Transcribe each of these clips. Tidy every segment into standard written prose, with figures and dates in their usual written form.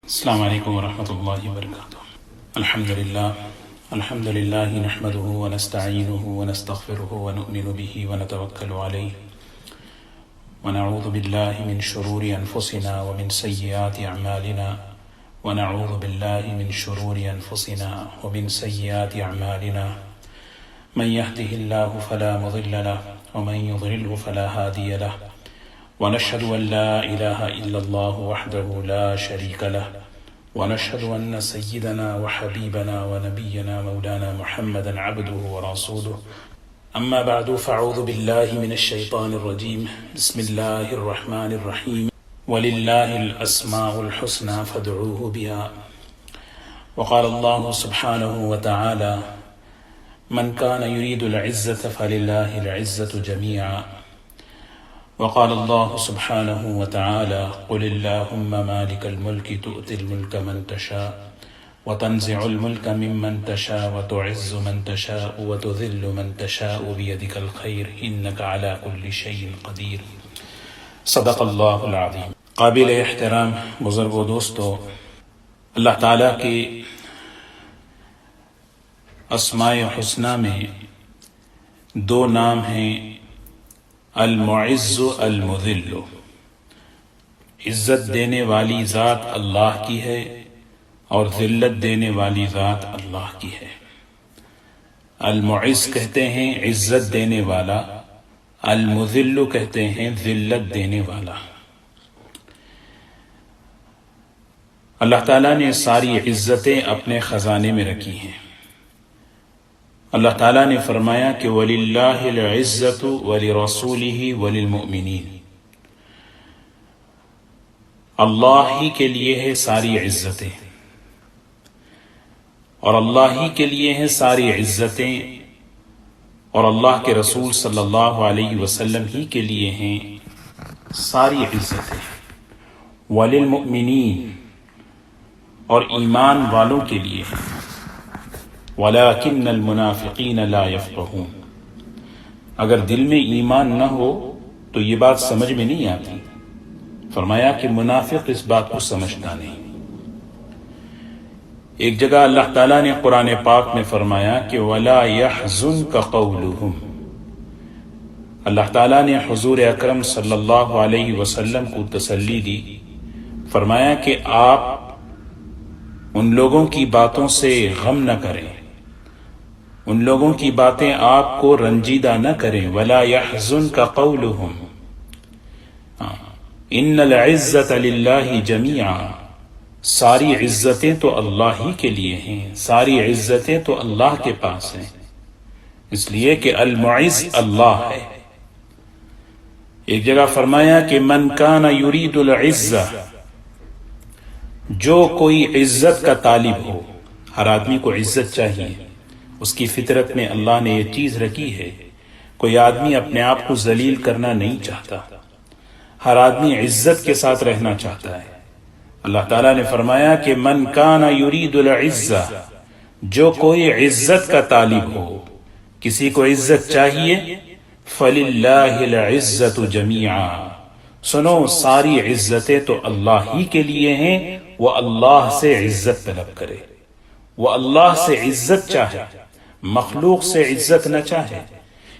السلام علیکم ورحمۃ اللہ وبرکاتہ۔ الحمد للہ نحمده ونستعینه ونستغفره ونؤمن به ونتوکل علیہ ونعوذ باللہ من شرور انفسنا ومن سیئات اعمالنا ونعوذ باللہ من شرور انفسنا ومن سیئات اعمالنا من يهده الله فلا مضل له ومن يضلله فلا هادي له ونشهد أن لا إله إلا الله وحده لا شريك له ونشهد أن سيدنا وحبيبنا ونبينا مولانا محمدا عبده ورسوله أما بعد فأعوذ بالله من الشيطان الرجيم بسم الله الرحمن الرحيم ولله الأسماء الحسنى فادعوه بها وقال الله سبحانه وتعالى من كان يريد العزة فلله العزة جميعا وقال الله سبحانه وتعالى قل اللهم مالك الملك تؤتي الملك من تشاء وتنزع الملك ممن تشاء وتعز من تشاء وتذل من تشاء بيدك الخير إنك على كل شيء قدير صدق الله العظيم۔ قابل احترام بزرگ و دوستو، اللہ تعالیٰ کے اسماء حسنہ میں دو نام ہیں، المعز المذل۔ عزت دینے والی ذات اللہ کی ہے اور ذلت دینے والی ذات اللہ کی ہے۔ المعز کہتے ہیں عزت دینے والا، المذل کہتے ہیں ذلت دینے والا۔ اللہ تعالیٰ نے ساری عزتیں اپنے خزانے میں رکھی ہیں۔ اللہ تعالیٰ نے فرمایا کہ وَلِلَّهِ الْعِزَّةُ وَلِرَسُولِهِ وَلِلْمُؤْمِنِينَ، اللہ ہی کے لیے ہے ساری عزتیں، اور اللہ ہی کے لیے ہیں ساری عزتیں، اور اللہ کے رسول صلی اللہ علیہ وسلم ہی کے لیے ہیں ساری عزتیں، وَلِلْمُؤْمِنِينَ، اور ایمان والوں کے لیے ہیں، وَلَكِنَّ الْمُنَافِقِينَ لَا يَفْقَهُونَ، اگر دل میں ایمان نہ ہو تو یہ بات سمجھ میں نہیں آتی۔ فرمایا کہ منافق اس بات کو سمجھتا نہیں۔ ایک جگہ اللہ تعالیٰ نے قرآن پاک میں فرمایا کہ وَلَا يَحْزُنْكَ قَوْلُهُمْ، اللہ تعالیٰ نے حضور اکرم صلی اللہ علیہ وسلم کو تسلی دی، فرمایا کہ آپ ان لوگوں کی باتوں سے غم نہ کریں، ان لوگوں کی باتیں آپ کو رنجیدہ نہ کریں۔ وَلَا يَحْزُنْكَ قَوْلُهُمْ إِنَّ الْعِزَّةَ لِلَّهِ جَمِيعًا، ساری عزتیں تو اللہ ہی کے لیے ہیں، ساری عزتیں تو اللہ کے پاس ہیں، اس لیے کہ المعز اللہ ہے۔ ایک جگہ فرمایا کہ من کان یرید العزہ، جو کوئی عزت کا طالب ہو، ہر آدمی کو عزت چاہیے، اس کی فطرت میں اللہ نے یہ چیز رکھی ہے، کوئی آدمی اپنے آپ کو ذلیل کرنا نہیں چاہتا، ہر آدمی عزت کے ساتھ رہنا چاہتا ہے۔ اللہ تعالیٰ نے فرمایا کہ من کان یرید العزہ، جو کوئی عزت کا طالب ہو، کسی کو عزت چاہیے، فللہ العزۃ جمیعا، سنو ساری عزتیں تو اللہ ہی کے لیے ہیں، وہ اللہ سے عزت طلب کرے، وہ اللہ سے عزت چاہے، مخلوق سے عزت نہ چاہے،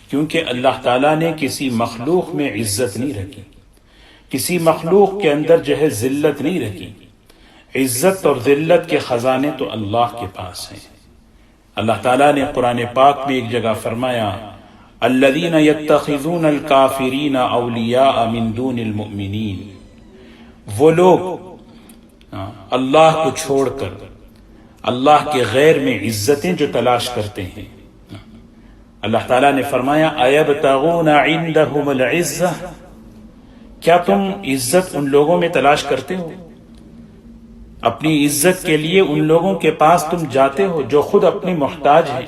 کیونکہ اللہ تعالیٰ نے کسی مخلوق میں عزت نہیں رکھی، کسی مخلوق کے اندر جو ہے ذلت نہیں رکھی۔ عزت اور ذلت کے خزانے تو اللہ کے پاس ہیں۔ اللہ تعالیٰ نے قرآن پاک میں ایک جگہ فرمایا الذین یتخذون الکافرین اولیاء من دون المؤمنین، وہ لوگ اللہ کو چھوڑ کر اللہ کے غیر میں عزتیں جو تلاش کرتے ہیں۔ اللہ تعالیٰ نے فرمایا ایبتغون عندہم العزہ، کیا تم عزت ان لوگوں میں تلاش کرتے ہو؟ اپنی عزت کے لیے ان لوگوں کے پاس تم جاتے ہو جو خود اپنے محتاج ہیں،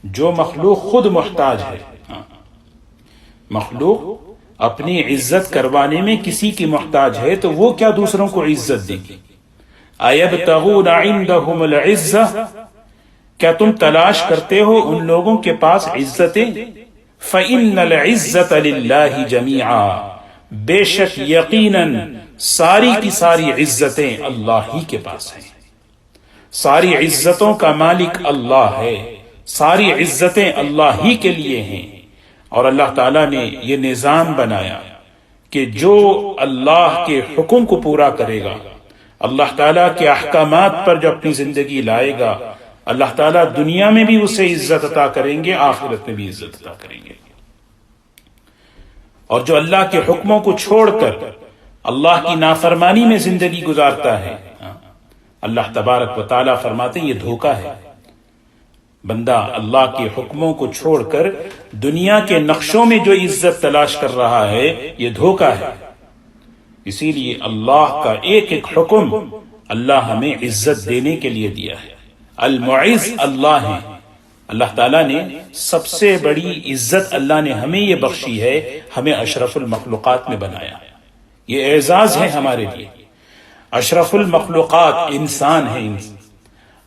جو مخلوق خود محتاج ہے۔ مخلوق اپنی عزت کروانے میں کسی کی محتاج ہے تو وہ کیا دوسروں کو عزت دے گی؟ ایبتغون عندہم العزہ، کیا تم تلاش کرتے ہو ان لوگوں کے پاس عزتیں؟ فإن العزة للہ جمیعا، بے شک یقیناً ساری کی ساری عزتیں اللہ ہی کے پاس ہیں، ساری عزتوں کا مالک اللہ ہے، ساری عزتیں اللہ ہی کے لیے ہیں۔ اور اللہ تعالیٰ نے یہ نظام بنایا کہ جو اللہ کے حکم کو پورا کرے گا، اللہ تعالیٰ کے احکامات پر جو اپنی زندگی لائے گا، اللہ تعالیٰ دنیا میں بھی اسے عزت عطا کریں گے، آخرت میں بھی عزت عطا کریں گے۔ اور جو اللہ کے حکموں کو چھوڑ کر اللہ کی نافرمانی میں زندگی گزارتا ہے، اللہ تبارک و تعالیٰ فرماتے ہیں یہ دھوکہ ہے۔ بندہ اللہ کے حکموں کو چھوڑ کر دنیا کے نقشوں میں جو عزت تلاش کر رہا ہے، یہ دھوکہ ہے۔ اسی لیے اللہ کا ایک ایک حکم اللہ ہمیں عزت دینے کے لیے دیا ہے۔ المعز اللہ ہے، اللہ تعالیٰ نے سب سے بڑی عزت اللہ نے ہمیں یہ بخشی ہے، ہمیں اشرف المخلوقات میں بنایا۔ یہ اعزاز ہے ہمارے لیے۔ اشرف المخلوقات انسان ہے۔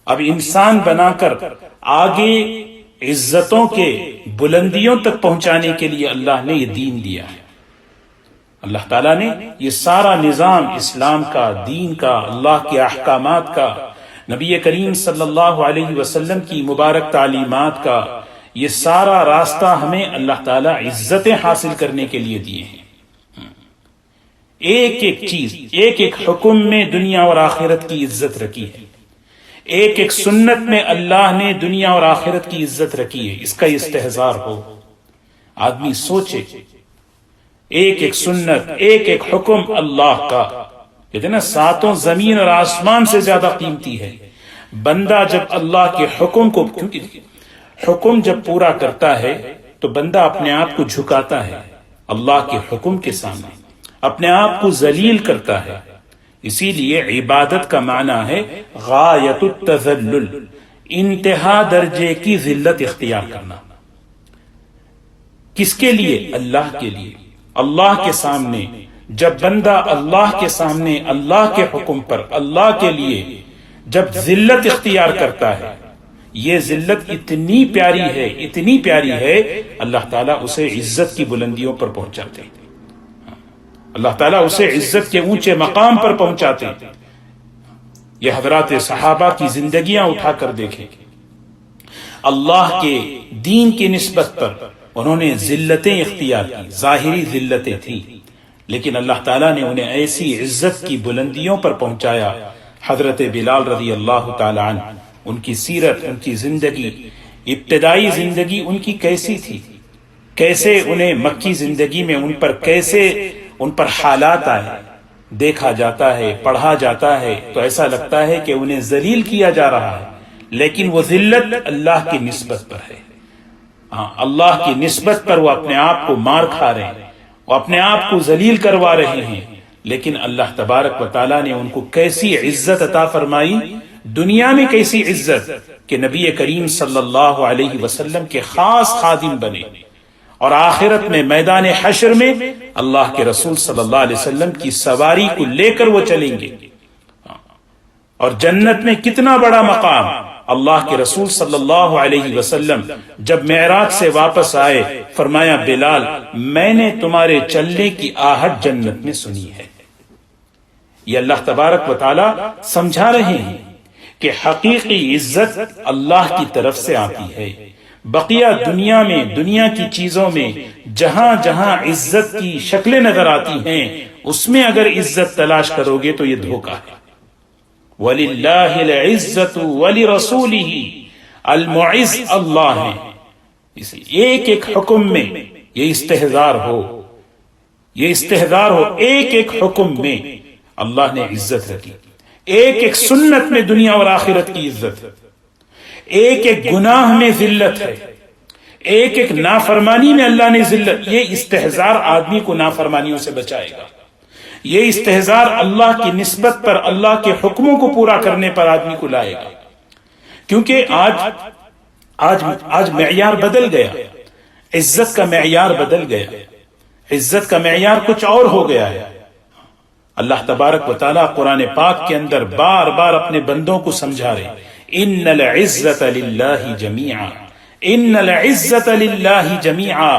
اب انسان بنا کر آگے عزتوں کے بلندیوں تک پہنچانے کے لیے اللہ نے یہ دین دیا ہے۔ اللہ تعالیٰ نے یہ سارا نظام اسلام کا، دین کا، اللہ کے احکامات کا، نبی کریم صلی اللہ علیہ وسلم کی مبارک تعلیمات کا، یہ سارا راستہ ہمیں اللہ تعالیٰ عزتیں حاصل کرنے کے لیے دیے ہیں۔ ایک ایک چیز، ایک ایک حکم میں دنیا اور آخرت کی عزت رکھی ہے، ایک ایک سنت میں اللہ نے دنیا اور آخرت کی عزت رکھی ہے۔ اس کا استحضار ہو، آدمی سوچے، ایک ایک سنت، ایک ایک حکم اللہ کا، کہتے ہیں نا ساتوں زمین اور آسمان سے زیادہ قیمتی ہے۔ بندہ جب اللہ کے حکم کو، کیونکہ حکم جب پورا کرتا ہے تو بندہ اپنے آپ کو جھکاتا ہے اللہ کے حکم کے سامنے، اپنے آپ کو ذلیل کرتا ہے۔ اسی لیے عبادت کا معنی ہے غایت التذلل، انتہا درجے کی ذلت اختیار کرنا۔ کس کے لیے؟ اللہ کے لیے۔ اللہ کے سامنے جب بندہ اللہ کے سامنے اللہ کے حکم پر اللہ کے لیے جب ذلت اختیار کرتا ہے، یہ ذلت اتنی پیاری ہے، اتنی پیاری ہے، اللہ تعالیٰ اسے عزت کی بلندیوں پر پہنچاتے ہیں، اللہ تعالیٰ اسے عزت کے اونچے مقام پر پہنچاتے ہیں۔ یہ حضرات صحابہ کی زندگیاں اٹھا کر دیکھیں، اللہ کے دین کی نسبت پر انہوں نے ذلتیں اختیار کی، ظاہری ذلتیں تھیں، لیکن اللہ تعالیٰ نے انہیں ایسی عزت کی بلندیوں پر پہنچایا۔ حضرت بلال رضی اللہ تعالی عنہ، ان کی سیرت، ان کی زندگی، ابتدائی زندگی ان کی کیسی تھی، کیسے انہیں مکی زندگی میں ان پر حالات آئے، دیکھا جاتا ہے، پڑھا جاتا ہے تو ایسا لگتا ہے کہ انہیں ذلیل کیا جا رہا ہے، لیکن وہ ذلت اللہ کی نسبت پر ہے۔ اللہ کی نسبت پر وہ اپنے آپ کو مار کھا رہے ہیں، وہ اپنے آپ کو ذلیل کروا رہے ہیں، لیکن اللہ تبارک و تعالیٰ نے ان کو کیسی عزت عطا فرمائی، دنیا میں کیسی عزت کہ نبی کریم صلی اللہ علیہ وسلم کے خاص خادم بنے، اور آخرت میں میدان حشر میں اللہ کے رسول صلی اللہ علیہ وسلم کی سواری کو لے کر وہ چلیں گے، اور جنت میں کتنا بڑا مقام۔ اللہ کے رسول صلی اللہ علیہ وسلم جب معراج سے واپس آئے، فرمایا بلال میں نے تمہارے چلنے کی آہٹ جنت میں سنی ہے۔ یہ اللہ تبارک و تعالی سمجھا رہے ہیں کہ حقیقی عزت اللہ کی طرف سے آتی ہے۔ بقیہ دنیا میں، دنیا کی چیزوں میں جہاں جہاں عزت کی شکلیں نظر آتی ہیں، اس میں اگر عزت تلاش کرو گے تو یہ دھوکہ ہے۔ وَلِلَّهِ الْعِزَّةُ وَلِرَسُولِهِ، المعز اللہ ہے۔ اس ایک ایک حکم میں یہ استحضار ہو، یہ استحضار ہو، ایک ایک حکم میں اللہ نے عزت رکھی، ایک ایک سنت میں دنیا اور آخرت کی عزت، ایک ایک گناہ میں ذلت ہے، ایک ایک نافرمانی میں اللہ نے ذلت۔ یہ استحضار آدمی کو نافرمانیوں سے بچائے گا، یہ استحضار اللہ کی نسبت پر، اللہ کے حکموں کو پورا کرنے پر آدمی کو لائے گا۔ کیونکہ آج معیار بدل گیا، عزت کا معیار بدل گیا، عزت کا معیار کچھ اور ہو گیا ہے۔ اللہ تبارک و تعالیٰ قرآن پاک کے اندر بار بار اپنے بندوں کو سمجھا رہے، ان العزت للہ جمیعا، ان العزت للہ جمیعا،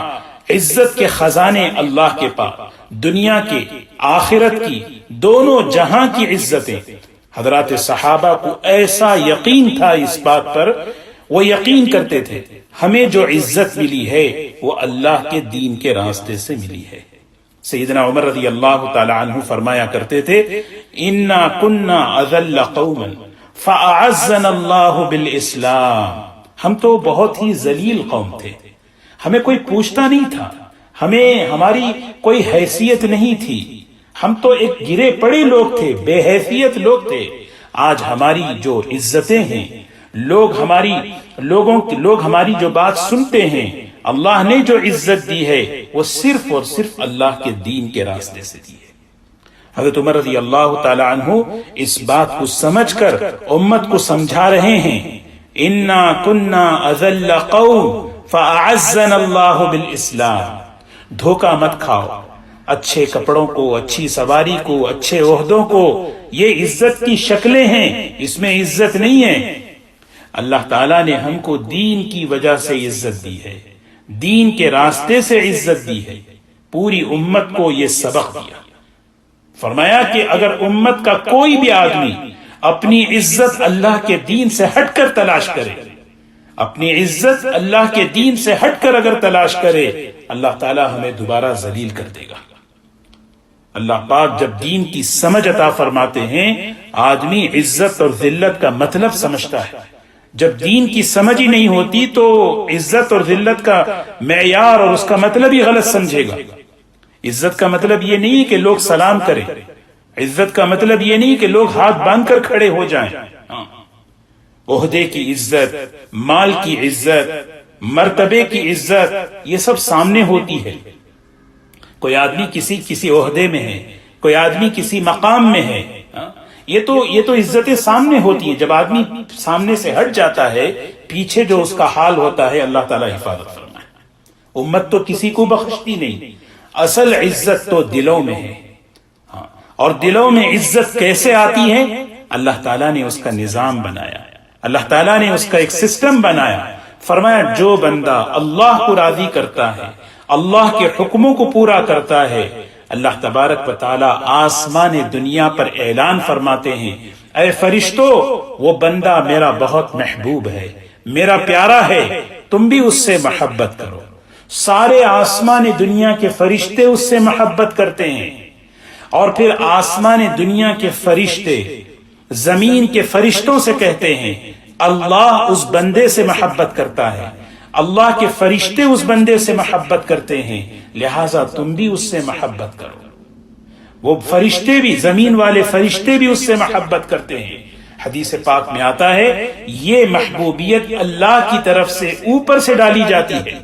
عزت کے خزانے اللہ کے پاس، دنیا کے آخرت کی دونوں جہاں کی عزتیں. حضرات صحابہ کو ایسا یقین تھا اس بات پر، وہ یقین کرتے تھے ہمیں جو عزت ملی ہے وہ اللہ کے دین کے راستے سے ملی ہے. سیدنا عمر رضی اللہ تعالی عنہ فرمایا کرتے تھے انا كنا اذل قوما فاعزنا اللہ بالاسلام. ہم تو بہت ہی ذلیل قوم تھے، ہمیں کوئی پوچھتا نہیں تھا، ہمیں ہماری کوئی حیثیت نہیں تھی، ہم تو ایک گرے پڑے لوگ تھے، بے حیثیت لوگ تھے. آج ہماری جو عزتیں ہیں، لوگ ہماری جو بات سنتے ہیں، اللہ نے جو عزت دی ہے وہ صرف اور صرف اللہ کے دین کے راستے سے دی ہے. حضرت عمر رضی اللہ تعالی عنہ اس بات کو سمجھ کر امت کو سمجھا رہے ہیں انا كنا اذل قوم فاعزنا اللہ بالاسلام. دھوکہ مت کھاؤ، اچھے کپڑوں کو، اچھی سواری کو، اچھے عہدوں کو، یہ عزت کی شکلیں ہیں، اس میں عزت نہیں ہے. اللہ تعالیٰ نے ہم کو دین کی وجہ سے عزت دی ہے، دین کے راستے سے عزت دی ہے. پوری امت کو یہ سبق دیا، فرمایا کہ اگر امت کا کوئی بھی آدمی اپنی عزت اللہ کے دین سے ہٹ کر تلاش کرے، اپنی عزت اللہ کے دین سے ہٹ کر اگر تلاش کرے، اللہ تعالیٰ ہمیں دوبارہ ذلیل کر دے گا. اللہ پاک جب دین کی سمجھ عطا فرماتے ہیں، آدمی عزت اور ذلت کا مطلب سمجھتا ہے. جب دین کی سمجھ ہی نہیں ہوتی تو عزت اور ذلت کا معیار اور اس کا مطلب ہی غلط سمجھے گا. عزت کا مطلب یہ نہیں کہ لوگ سلام کریں، عزت کا مطلب یہ نہیں کہ لوگ ہاتھ باندھ کر کھڑے ہو جائیں. عہدے کی عزت، مال کی عزت، مرتبے کی عزت، یہ سب سامنے ہوتی ہے. کوئی آدمی کسی عہدے میں ہے، کوئی آدمی کسی مقام میں ہے، یہ تو عزتیں سامنے ہوتی ہیں. جب آدمی سامنے سے ہٹ جاتا ہے، پیچھے جو اس کا حال ہوتا ہے، اللہ تعالیٰ حفاظت فرمائے. امت تو کسی کو بخشتی نہیں، اصل عزت تو دلوں میں ہے. اور دلوں میں عزت کیسے آتی ہے؟ اللہ تعالیٰ نے اس کا نظام بنایا، اللہ تعالیٰ نے اس کا ایک سسٹم بنایا. فرمایا جو بندہ اللہ کو راضی کرتا ہے، اللہ کے حکموں کو پورا کرتا ہے، اللہ تبارک و تعالی آسمان دنیا پر اعلان فرماتے ہیں اے فرشتوں، وہ بندہ میرا بہت محبوب ہے، میرا پیارا ہے، تم بھی اس سے محبت کرو. سارے آسمان دنیا کے فرشتے اس سے محبت کرتے ہیں. اور پھر آسمان دنیا کے فرشتے زمین کے فرشتوں سے کہتے ہیں اللہ اس بندے سے محبت کرتا ہے، اللہ کے فرشتے اس بندے سے محبت کرتے ہیں، لہٰذا تم بھی اس سے محبت کرو. وہ فرشتے بھی، زمین والے فرشتے بھی اس سے محبت کرتے ہیں. حدیث پاک میں آتا ہے یہ محبوبیت اللہ کی طرف سے اوپر سے ڈالی جاتی ہے.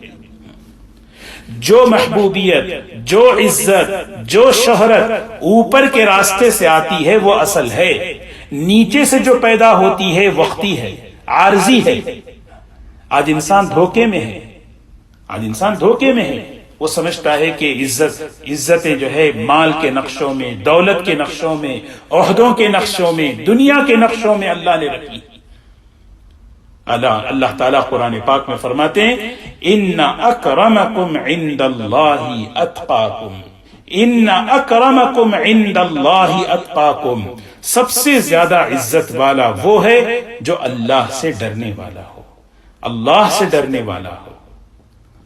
جو محبوبیت، جو عزت، جو شہرت اوپر کے راستے سے آتی ہے وہ اصل ہے. نیچے سے جو پیدا ہوتی ہے وقتی ہے، عارضی ہے. آج انسان دھوکے میں ہے. وہ سمجھتا ہے کہ عزتیں جو ہے مال کے نقشوں میں، دولت کے نقشوں میں، عہدوں کے نقشوں میں، دنیا کے نقشوں میں اللہ نے رکھی. اللہ تعالیٰ قرآن پاک میں فرماتے ہیں ان اکرمکم عند اللہ اتقاکم، ان اکرمکم عند اللہ اتقاکم. سب سے زیادہ عزت والا وہ ہے جو اللہ سے ڈرنے والا ہو، اللہ سے ڈرنے والا ہو.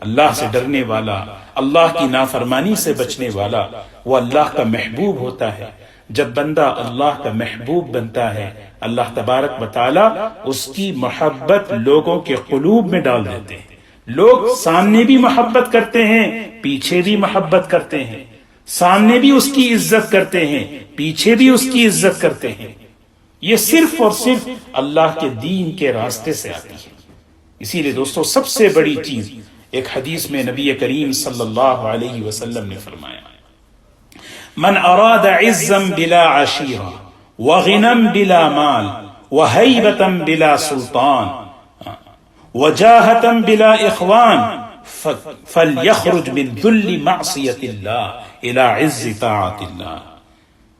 اللہ سے ڈرنے والا، اللہ کی نافرمانی سے بچنے والا، وہ اللہ کا محبوب ہوتا ہے. جب بندہ اللہ کا محبوب بنتا ہے، اللہ تبارک و تعالی اس کی محبت لوگوں کے قلوب میں ڈال دیتے ہیں. لوگ سامنے بھی محبت کرتے ہیں، پیچھے بھی محبت کرتے ہیں. سامنے بھی اس کی عزت کرتے ہیں، پیچھے بھی اس کی عزت کرتے ہیں. یہ صرف اور صرف اللہ کے دین کے راستے سے آتی ہے. اسی لیے دوستو سب سے بڑی چیز ایک حدیث میں نبی کریم صلی اللہ علیہ وسلم نے فرمایا من اراد عزا بلا عشیرہ وغنا بلا مال وہیبتا بلا سلطان وجاہتا بلا اخوان فلیخرج من ذل معصیت اللہ الى عز طاعت اللہ.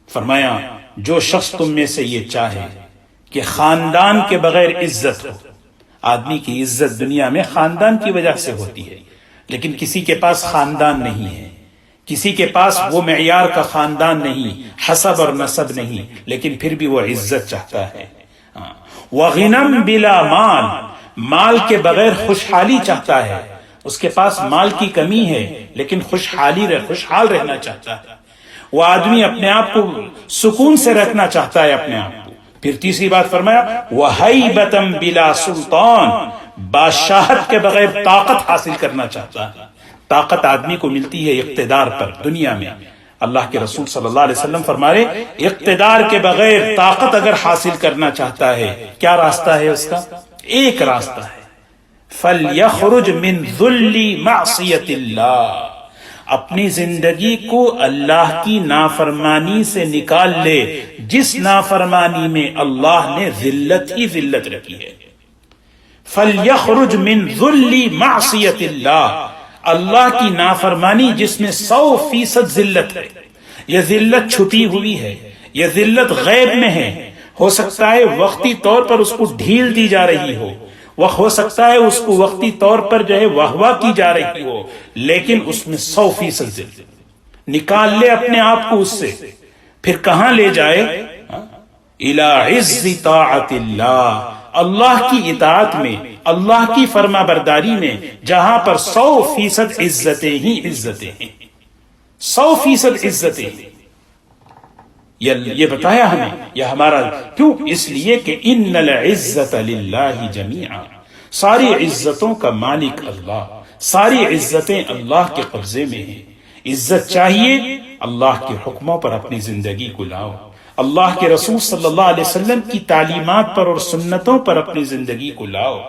فرمایا جو شخص تم میں سے یہ چاہے کہ خاندان کے بغیر عزت ہو. آدمی کی عزت دنیا میں خاندان کی وجہ سے ہوتی ہے، لیکن کسی کے پاس خاندان نہیں ہے، کسی کے پاس وہ معیار کا خاندان نہیں، حسب اور نسب نہیں، لیکن پھر بھی وہ عزت چاہتا ہے۔ وَغِنًى بِلَا مال، مال کے بغیر خوشحالی چاہتا ہے۔ اس کے پاس مال کی کمی ہے لیکن خوشحال رہنا چاہتا ہے۔ وہ آدمی اپنے آپ کو سکون سے رکھنا چاہتا ہے اپنے آپ کو۔ پھر تیسری بات فرمایا وَهَيْبَةً بِلَا سُلْطَانٍ، بادشاہت کے بغیر طاقت حاصل کرنا چاہتا ہے۔ طاقت آدمی کو ملتی ہے اقتدار پر دنیا میں۔ اللہ کے رسول صلی اللہ علیہ وسلم فرما رہے اقتدار کے بغیر طاقت اگر حاصل کرنا چاہتا ہے، کیا راستہ ہے اس کا؟ ایک راستہ ہے، فَلْيَخْرُجْ مِنْ ذُلِّ مَعْصِيَةِ اللَّهِ، اپنی زندگی کو اللہ کی نافرمانی سے نکال لے جس نافرمانی میں اللہ نے ذلت ہی ذلت رکھی ہے۔ فَلْيَخْرُجْ مِنْ ذُلِّ مَعْصِيَةِ اللَّهِ، اللہ کی نافرمانی جس میں 100% ذلت ہے۔ یہ ذلت چھپی ہوئی ہے، یہ ذلت غیب میں ہے۔ ہو سکتا ہے وقتی طور پر اس کو ڈھیل دی جا رہی ہو، ہو سکتا ہے اس کو وقتی طور پر جو ہے واہ کی جا رہی ہو، لیکن اس میں 100% ذلت۔ نکال لے اپنے آپ کو اس سے، پھر کہاں لے جائے؟ اِلَىٰ عِزِّ طَاعَةِ اللَّهِ، اللہ کی اطاعت میں، اللہ کی فرما برداری میں، جہاں پر 100% عزتیں ہی عزتیں ہیں، 100% عزتیں ہیں۔ یہ بتایا ہمیں، یہ ہمارا کیوں؟ اس لیے کہ ان العزت للہ جمیعا، ساری عزتوں کا مالک اللہ، ساری عزتیں اللہ کے قبضے میں ہیں۔ عزت چاہیے، اللہ کے حکموں پر اپنی زندگی کو لاؤ، اللہ کے رسول صلی اللہ علیہ وسلم کی تعلیمات پر اور سنتوں پر اپنی زندگی کو لاؤ۔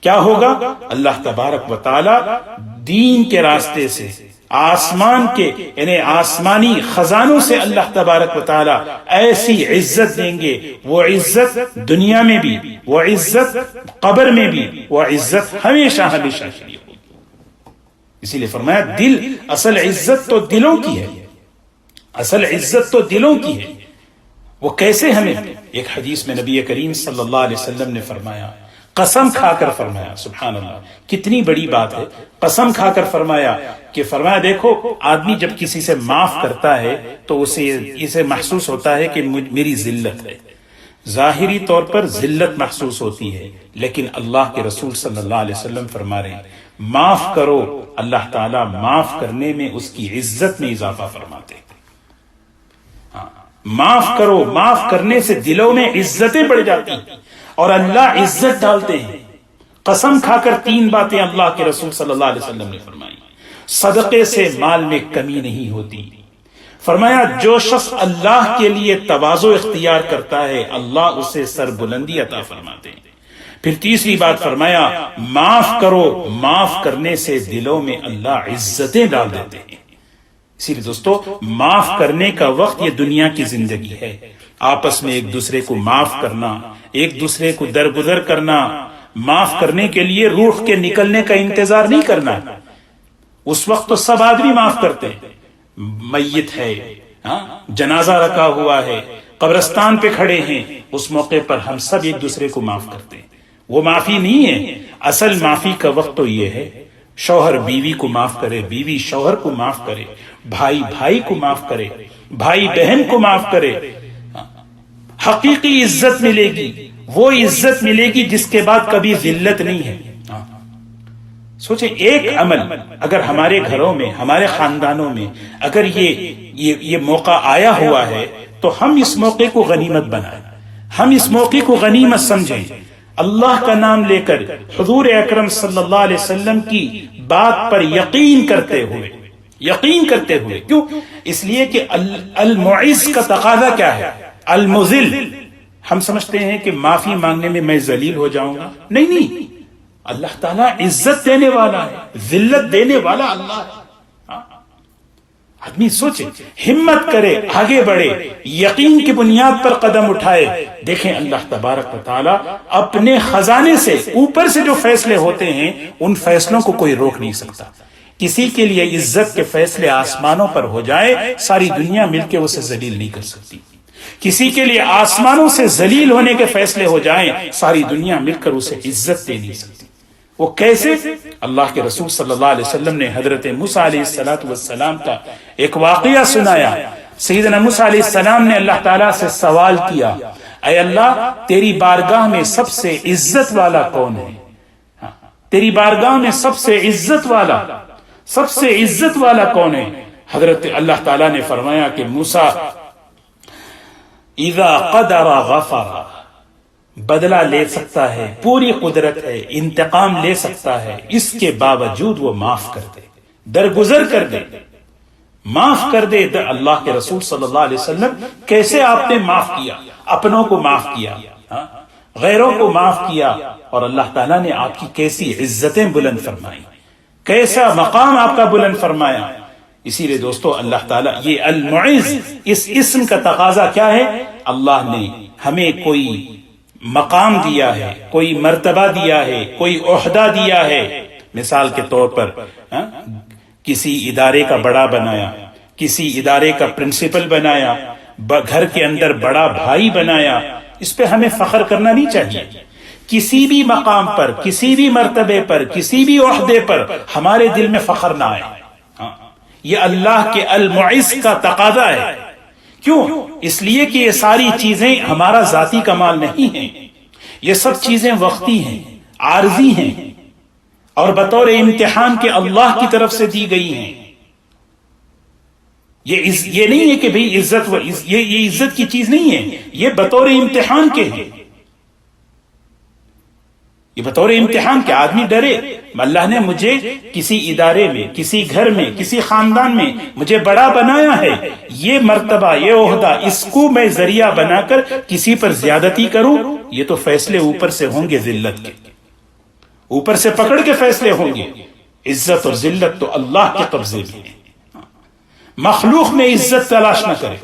کیا ہوگا؟ اللہ تبارک و تعالی دین کے راستے سے، آسمان کے یعنی آسمانی خزانوں سے اللہ تبارک و تعالی ایسی عزت دیں گے، وہ عزت دنیا میں بھی، وہ عزت قبر میں بھی، وہ عزت ہمیشہ ہمیشہ کے لیے ہوگی۔ اسی لیے فرمایا دل، اصل عزت تو دلوں کی ہے، اصل عزت تو دلوں کی ہے۔ وہ کیسے؟ ہمیں ایک حدیث میں نبی کریم صلی اللہ علیہ وسلم نے فرمایا، قسم کھا کر فرمایا، سبحان اللہ کتنی بڑی بات ہے، قسم کھا کر فرمایا کہ فرمایا دیکھو آدمی جب کسی سے معاف کرتا ہے تو اسے محسوس ہوتا ہے کہ میری ذلت ہے، ظاہری طور پر ذلت محسوس ہوتی ہے، لیکن اللہ کے رسول صلی اللہ علیہ وسلم فرما رہے ہیں معاف کرو، اللہ تعالیٰ معاف کرنے میں اس کی عزت میں اضافہ فرماتے ہیں۔ معاف کرو، معاف کرنے سے دلوں میں عزتیں بڑھ جاتی ہیں اور اللہ عزت ڈالتے ہیں۔ قسم کھا کر 3 باتیں اللہ کے رسول صلی اللہ علیہ وسلم نے فرمائی۔ صدقے سے مال میں کمی نہیں ہوتی، فرمایا جو شخص اللہ کے لیے تواضع اختیار کرتا ہے اللہ اسے سربلندی عطا فرماتے ہیں۔ پھر تیسری بات فرمایا معاف کرو، معاف کرنے سے دلوں میں اللہ عزتیں ڈال دیتے ہیں۔ اسی لیے دوستو معاف کرنے کا وقت یہ دنیا کی زندگی ہے، آپس میں ایک دوسرے کو معاف کرنا، ایک دوسرے کو درگزر کرنا، معاف کرنے کے لیے روح کے نکلنے کا انتظار نہیں کرنا۔ اس وقت تو سب آدمی معاف کرتے ہیں، میت ہے، جنازہ رکھا ہوا ہے، قبرستان پہ کھڑے ہیں، اس موقع پر ہم سب ایک دوسرے کو معاف کرتے ہیں۔ وہ معافی نہیں ہے، اصل معافی کا وقت تو یہ ہے شوہر بیوی کو معاف کرے، بیوی شوہر کو معاف کرے، بھائی بھائی کو معاف کرے، بھائی بہن کو معاف کرے۔ حقیقی عزت ملے گی، وہ عزت ملے گی جس کے بعد کبھی ذلت نہیں ہے۔ سوچیں ایک عمل اگر ہمارے گھروں میں، ہمارے خاندانوں میں اگر یہ موقع آیا ہوا ہے تو ہم اس موقع کو غنیمت بنائیں، ہم اس موقع کو غنیمت سمجھیں، اللہ کا نام لے کر حضور اکرم صلی اللہ علیہ وسلم کی بات پر یقین کرتے ہوئے کیوں؟ اس لیے کہ المعز کا تقاضا کیا ہے؟ المذل۔ ہم سمجھتے ہیں کہ معافی مانگنے میں میں ذلیل ہو جاؤں گا، نہیں، اللہ تعالیٰ عزت دینے والا ہے، ذلت دینے والا اللہ ہے۔ آدمی سوچے، ہمت کرے، آگے بڑھے، یقین کی بنیاد پر قدم اٹھائے۔ دیکھیں اللہ تبارک و تعالیٰ اپنے خزانے سے اوپر سے جو فیصلے ہوتے ہیں ان فیصلوں کو کوئی روک نہیں سکتا۔ کسی کے لیے عزت کے فیصلے آسمانوں پر ہو جائے، ساری دنیا مل کے اسے ذلیل نہیں کر سکتی۔ کسی کے لیے آسمانوں سے ذلیل ہونے کے فیصلے ہو جائیں، ساری دنیا مل کر اسے عزت دے نہیں سکتی۔ وہ کیسے؟ اللہ کے رسول صلی اللہ علیہ وسلم نے حضرت موسیٰ علیہ السلام کا ایک واقعہ سنایا۔ سیدنا موسیٰ علیہ السلام نے اللہ تعالیٰ سے سوال کیا، اے اللہ تیری بارگاہ میں سب سے عزت والا کون ہے؟ تیری بارگاہ میں سب سے عزت والا کون ہے؟ حضرت اللہ تعالیٰ نے فرمایا کہ موسیٰ اذا قدر غفر، بدلہ لے سکتا ہے، پوری قدرت ہے، انتقام لے سکتا ہے، اس کے باوجود وہ معاف کر دے، درگزر کر دے، معاف کر دے۔ اللہ کے رسول صلی اللہ علیہ وسلم کیسے آپ نے معاف کیا؟ اپنوں کو معاف کیا، غیروں کو معاف کیا، اور اللہ تعالیٰ نے آپ کی کیسی عزتیں بلند فرمائی، کیسا مقام آپ کا بلند فرمایا۔ اسی لیے دوستو اللہ تعالیٰ، یہ المعز، اس اسم کا تقاضا کیا ہے؟ اللہ نے ہمیں کوئی مقام دیا ہے، کوئی مرتبہ دیا ہے، کوئی عہدہ دیا ہے۔ مثال کے طور پر کسی ادارے کا بڑا بنایا، کسی ادارے کا پرنسپل بنایا، گھر کے اندر بڑا بھائی بنایا، اس پہ ہمیں فخر کرنا نہیں چاہیے۔ کسی بھی مقام پر، کسی بھی مرتبے پر، کسی بھی عہدے پر ہمارے دل میں فخر نہ آئے۔ یہ اللہ کے المعز کا تقاضا ہے۔ کیوں؟ اس لیے کہ یہ ساری چیزیں ہمارا ذاتی کمال نہیں ہیں، یہ سب چیزیں وقتی ہیں، عارضی ہیں، اور بطور امتحان کے اللہ کی طرف سے دی گئی ہیں۔ یہ نہیں ہے کہ بھئی عزت یہ عزت کی چیز نہیں ہے، یہ بطور امتحان کے ہیں، یہ بطور امتحان کے۔ آدمی ڈرے، اللہ نے مجھے کسی ادارے میں، کسی گھر میں، کسی خاندان میں مجھے بڑا بنایا ہے، یہ مرتبہ، یہ عہدہ، اس کو میں ذریعہ بنا کر کسی پر زیادتی کروں، یہ تو فیصلے اوپر سے ہوں گے، ذلت کے اوپر سے پکڑ کے فیصلے ہوں گے۔ عزت اور ذلت تو اللہ کے قبضے میں ہے، مخلوق میں عزت تلاش نہ کرے۔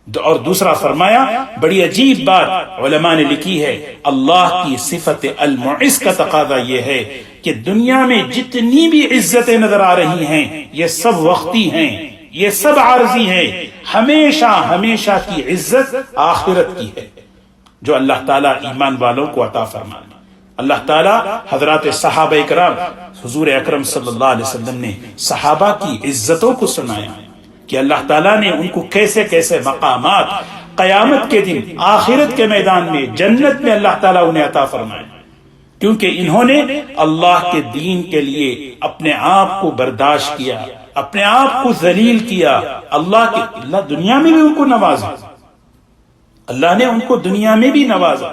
اور دوسرا فرمایا، بڑی عجیب بات علماء نے لکھی ہے، اللہ کی صفت المعز کا تقاضا یہ ہے کہ دنیا میں جتنی بھی عزتیں نظر آ رہی ہیں یہ سب وقتی ہیں، یہ سب عارضی ہیں، ہمیشہ کی عزت آخرت کی ہے جو اللہ تعالیٰ ایمان والوں کو عطا فرمائے۔ اللہ تعالیٰ حضرات صحابہ اکرام، حضور اکرم صلی اللہ علیہ وسلم نے صحابہ کی عزتوں کو سنایا کہ اللہ تعالیٰ نے ان کو کیسے کیسے مقامات قیامت کے دن، آخرت کے میدان میں، جنت میں اللہ تعالیٰ انہیں عطا فرمائے، کیونکہ انہوں نے اللہ کے دین کے لیے اپنے آپ کو برداشت کیا، اپنے آپ کو ذلیل کیا۔ اللہ دنیا میں بھی ان کو نوازا، اللہ نے ان کو دنیا میں بھی نوازا۔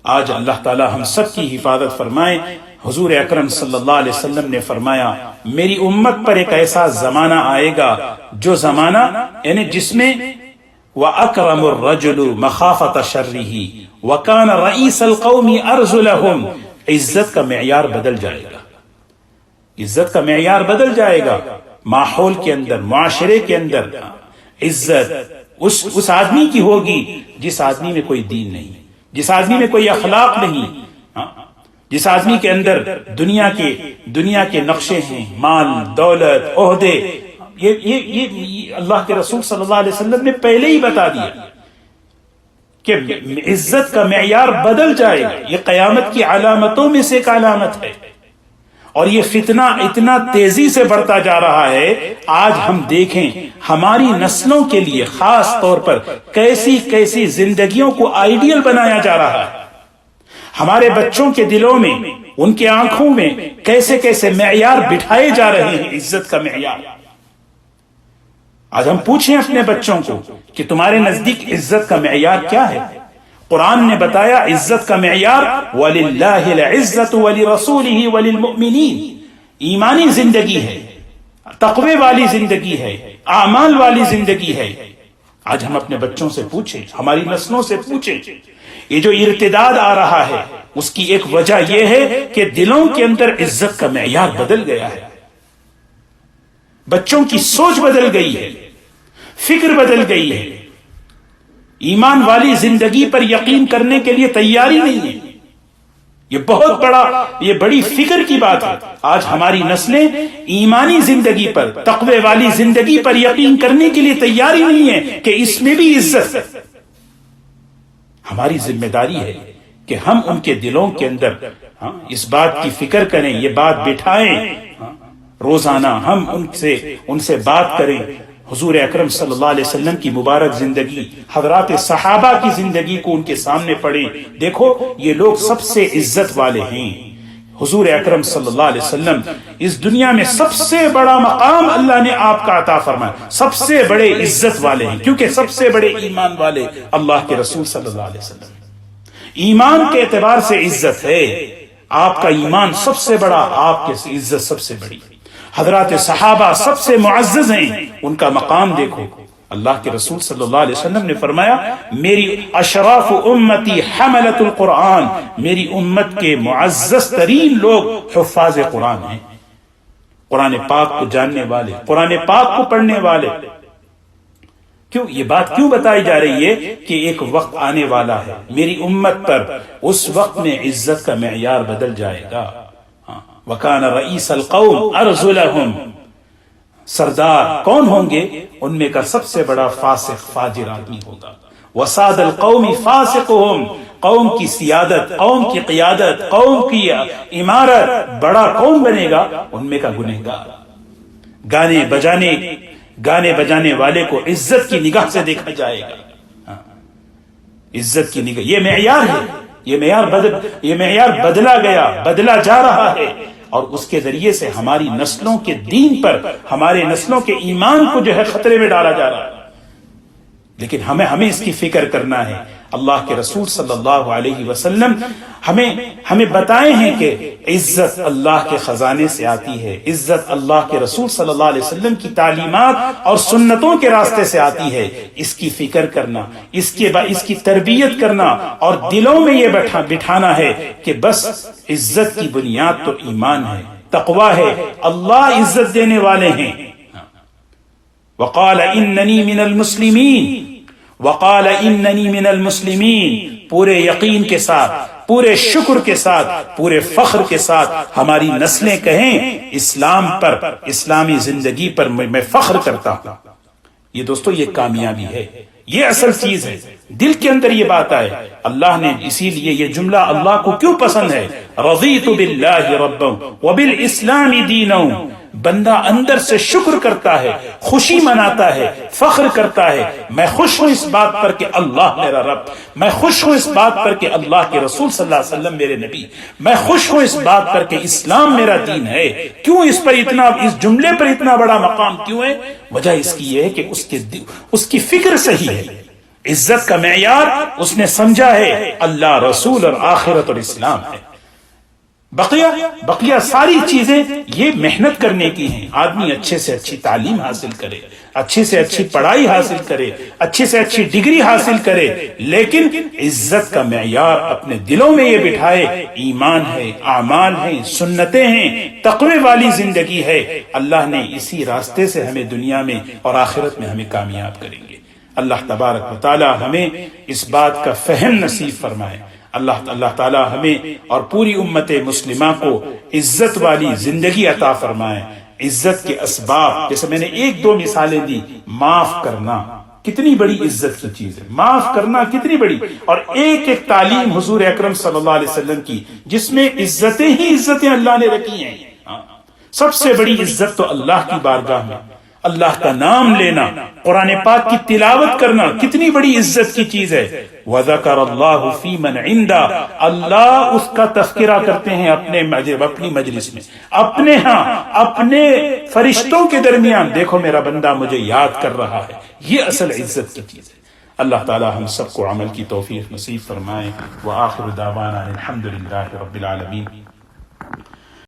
آج اللہ تعالیٰ ہم سب کی حفاظت فرمائے۔ حضور اکرم صلی اللہ علیہ وسلم نے فرمایا، میری امت پر ایک ایسا زمانہ آئے گا، جو زمانہ یعنی جس میں وَأَكْرَمُ الرَّجُلُ مَخَافَةَ شَرِّهِ وَكَانَ رَئِيسَ الْقَوْمِ أَرْذُلَهُمْ۔ عزت کا معیار بدل جائے گا، عزت کا معیار بدل جائے گا۔ ماحول کے اندر، معاشرے کے اندر عزت اس آدمی کی ہوگی جس آدمی میں کوئی دین نہیں، جس آدمی میں کوئی اخلاق نہیں، جس آدمی کے اندر دنیا کے نقشے ہیں، مال، دولت، عہدے۔ یہ اللہ کے رسول صلی اللہ علیہ وسلم نے پہلے ہی بتا دیا کہ عزت کا معیار بدل جائے گا۔ یہ قیامت کی علامتوں میں سے ایک علامت ہے، اور یہ فتنہ اتنا تیزی سے بڑھتا جا رہا ہے۔ آج ہم دیکھیں ہماری نسلوں کے لیے خاص طور پر کیسی زندگیوں کو آئیڈیل بنایا جا رہا ہے۔ ہمارے بچوں کے دلوں میں، ان کے آنکھوں میں کیسے معیار بٹھائے جا رہے ہیں، عزت کا معیار۔ آج ہم پوچھیں اپنے بچوں کو کہ تمہارے نزدیک عزت کا معیار کیا ہے؟ قرآن نے بتایا عزت کا معیار وَلِلَّهِ الْعِزَّةُ وَلِرَسُولِهِ وَلِلْمُؤْمِنِينَ، ایمانی زندگی ہے، تقوی والی زندگی ہے، اعمال والی زندگی ہے۔ آج ہم اپنے بچوں سے پوچھیں، ہماری نسلوں سے پوچھیں، یہ جو ارتداد آ رہا ہے اس کی ایک وجہ یہ ہے کہ دلوں کے اندر عزت کا معیار بدل گیا ہے، بچوں کی سوچ بدل گئی ہے، فکر بدل گئی ہے، ایمان والی زندگی پر یقین کرنے کے لیے تیاری نہیں ہے۔ یہ بڑی فکر کی بات ہے۔ آج ہماری نسلیں ایمانی زندگی پر، تقوی والی زندگی پر یقین کرنے کے لیے تیاری نہیں ہے کہ اس میں بھی عزت ہے۔ ہماری ذمہ داری ہے کہ ہم ان کے دلوں کے اندر اس بات کی فکر کریں، یہ بات بٹھائیں، روزانہ ہم ان سے بات کریں، حضور اکرم صلی اللہ علیہ وسلم کی مبارک زندگی، حضرات صحابہ کی زندگی کو ان کے سامنے پڑھیں۔ دیکھو یہ لوگ سب سے عزت والے ہیں۔ حضور اکرم صلی اللہ علیہ وسلم اس دنیا میں سب سے بڑا مقام اللہ نے آپ کا عطا فرمایا، سب سے بڑے عزت والے ہیں، کیونکہ سب سے بڑے ایمان والے اللہ کے رسول صلی اللہ علیہ وسلم۔ ایمان کے اعتبار سے عزت ہے، آپ کا ایمان سب سے بڑا، آپ کی عزت سب سے بڑی۔ حضرات صحابہ سب سے معزز ہیں، ان کا مقام دیکھو۔ اللہ کے رسول صلی اللہ علیہ وسلم نے فرمایا میری اشراف امتی حملت القرآن، میری امت کے معزز ترین لوگ حفاظ قرآن ہیں، قرآن پاک کو جاننے والے، قرآن پاک کو پڑھنے والے۔ کیوں یہ بات کیوں بتائی جا رہی ہے کہ ایک وقت آنے والا ہے میری امت پر، اس وقت میں عزت کا معیار بدل جائے گا۔ وَكَانَ رَئِيسَ الْقَوْمِ أَرْذُلَهُمْ، سردار کون ہوں گے؟ ان میں کا سب سے بڑا فاسق فاجر آدمی ہوگا۔ وَسَادَ الْقَوْمِ فَاسِقُهُمْ، قوم کی سیادت، قوم کی قیادت، قوم کی امارت بڑا کون بنے گا؟ ان میں کا گنہگار۔ گانے بجانے والے کو عزت کی نگاہ سے دیکھا جائے گا، عزت کی نگاہ، یہ معیار ہے، یہ معیار بدلا گیا، بدلا جا رہا ہے، اور اس کے ذریعے سے ہماری نسلوں کے دین پر، ہمارے نسلوں کے ایمان کو جو ہے خطرے میں ڈالا جا رہا ہے۔ لیکن ہمیں اس کی فکر کرنا ہے۔ اللہ کے رسول صلی اللہ علیہ وسلم ہمیں بتائے ہیں کہ عزت اللہ کے خزانے سے آتی ہے، عزت اللہ کے رسول صلی اللہ علیہ وسلم کی تعلیمات اور سنتوں کے راستے سے آتی ہے۔ اس کی فکر کرنا، اس کی تربیت کرنا، اور دلوں میں یہ بٹھانا ہے کہ بس عزت کی بنیاد تو ایمان ہے، تقوی ہے، اللہ عزت دینے والے ہیں۔ وقال اننی من المسلمین، وقال اننی من المسلمین، پورے یقین کے ساتھ، پورے شکر کے ساتھ، پورے فخر کے ساتھ ہماری نسلیں کہیں اسلام پر، اسلامی زندگی پر میں فخر کرتا ہوں۔ یہ دوستو یہ کامیابی ہے، یہ اصل چیز ہے، دل کے اندر یہ بات آئے۔ اللہ نے اسی لیے یہ جملہ اللہ کو کیوں پسند ہے، رضیت باللہ ربا وبالاسلام دینا، بندہ اندر سے شکر کرتا ہے، خوشی مناتا ہے، فخر کرتا ہے، میں خوش ہوں اس بات پر کہ اللہ میرا رب، میں خوش ہوں اس بات پر کہ اللہ کے رسول صلی اللہ علیہ وسلم میرے نبی، میں خوش ہوں اس بات پر کہ اسلام میرا دین ہے۔ کیوں اس پر اتنا، اس جملے پر اتنا بڑا مقام کیوں ہے؟ وجہ اس کی یہ ہے کہ اس کی فکر صحیح ہے، عزت کا معیار اس نے سمجھا ہے اللہ، رسول اور آخرت اور اسلام ہے۔ بقیہ ساری چیزیں یہ محنت کرنے کی ہیں۔ آدمی اچھے سے اچھی تعلیم حاصل کرے، اچھے سے اچھی پڑھائی حاصل کرے، اچھے سے اچھی ڈگری حاصل کرے، لیکن عزت کا معیار اپنے دلوں میں یہ بٹھائے، ایمان ہے، اعمال ہیں، سنتیں ہیں، تقوی والی زندگی ہے۔ اللہ نے اسی راستے سے ہمیں دنیا میں اور آخرت میں ہمیں کامیاب کریں گے۔ اللہ تبارک و تعالی ہمیں اس بات کا فہم نصیب فرمائے۔ اللہ تعالی ہمیں اور پوری امت مسلمہ کو عزت والی زندگی عطا فرمائے۔ عزت کے اسباب، جیسے میں نے ایک دو مثالیں دی، معاف کرنا کتنی بڑی عزت کی چیز ہے، معاف کرنا کتنی بڑی، اور ایک ایک تعلیم حضور اکرم صلی اللہ علیہ وسلم کی جس میں عزتیں ہی عزتیں اللہ نے رکھی ہیں۔ سب سے بڑی عزت تو اللہ کی بارگاہ میں اللہ کا نام لینا، قرآن پاک کی تلاوت کرنا کتنی بڑی عزت کی چیز ہے۔ وَذَكَرَ اللَّهُ فِي مَنْ عِنْدَهُ، اللہ اس کا تذکرہ کرتے ہیں اپنی مجلس میں، اپنے ہاں، اپنے فرشتوں کے درمیان، دیکھو میرا بندہ مجھے یاد کر رہا ہے۔ یہ اصل عزت کی چیز ہے۔ اللہ تعالی ہم سب کو عمل کی توفیق نصیب فرمائے۔ وآخر دعوانا الحمد للہ رب العالمین۔